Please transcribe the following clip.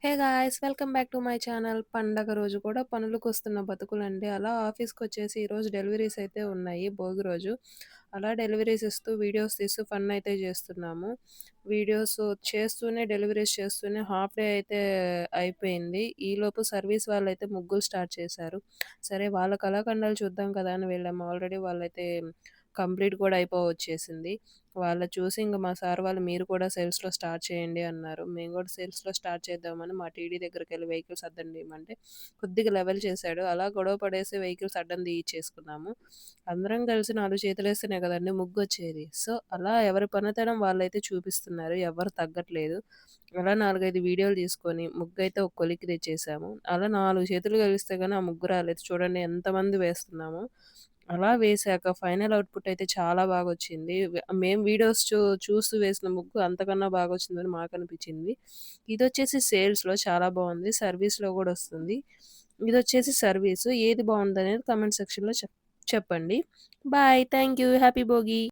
Hey guys! Welcome back to my channel. పండగ రోజు కూడా పనులకొస్తున్న బతుకులండి. అలా ఆఫీస్‌కొచ్చేసి ఈరోజు డెలివరీస్ అయితే ఉన్నాయి భోగి రోజు. అలా డెలివరీస్ ఇస్తూ వీడియోస్ తీస్తూ ఫన్ అయితే చేస్తున్నాము. వీడియోస్ చేస్తూనే డెలివరీస్ చేస్తూనే హాఫ్ డే అయితే అయిపోయింది. ఈలోపు సర్వీస్ వాళ్ళైతే ముగ్గులు స్టార్ట్ చేశారు. సరే వాళ్ళ కళాఖండాలు చూద్దాం కదా అని వెళ్ళాము. ఆల్రెడీ వాళ్ళైతే కంప్లీట్ కూడా అయిపోవచ్చేసింది. వాళ్ళది చూసి ఇంక మా సార్ వాళ్ళు మీరు కూడా సేల్స్‌లో స్టార్ట్ చేయండి అన్నారు. మేము కూడా సేల్స్‌లో స్టార్ట్ చేద్దామని మా టీడీ దగ్గరికెళ్ళి వెహికల్స్ అద్దం తీయమంటే కొద్దిగా లెవెల్ చేశాడు. అలా గొడవ పడేసి వెహికల్స్ అడ్డం తీయిచ్చేసుకున్నాము. అందరం కలిసి 4 చేతులేస్తేనే కదండీ ముగ్గొచ్చేది. సో, అలా ఎవరి పనితనం వాళ్ళైతే చూపిస్తున్నారు. ఎవరు తగ్గట్లేదు. అలా 4, 5 వీడియోలు తీసుకొని ముగ్గైతే ఒక కొలిక్కి తెచ్చేసాము. అలా 4 చేతులు కలిస్తే గాని ఆ ముగ్గు రాలేదు. చూడండి ఎంతమంది వేస్తున్నామో. అలా వేశాక ఫైనల్ అవుట్‌పుట్ అయితే చాలా బాగొచ్చింది. మేము వీడియోస్ చూస్తూ వేసిన ముగ్గు అంతకన్నా బాగొచ్చిందని మాకనిపిచ్చింది. ఇదొచ్చేసి సేల్స్‌లో చాలా బావుంది. సర్వీస్‌లో గూడా ఒస్తుంది. ఇదొచ్చేసి సర్వీసు. ఏది బావుందనేది కామెంట్ సెక్షన్‌లో చెప్పండి. Bye. Thank you. Happy Bhogi.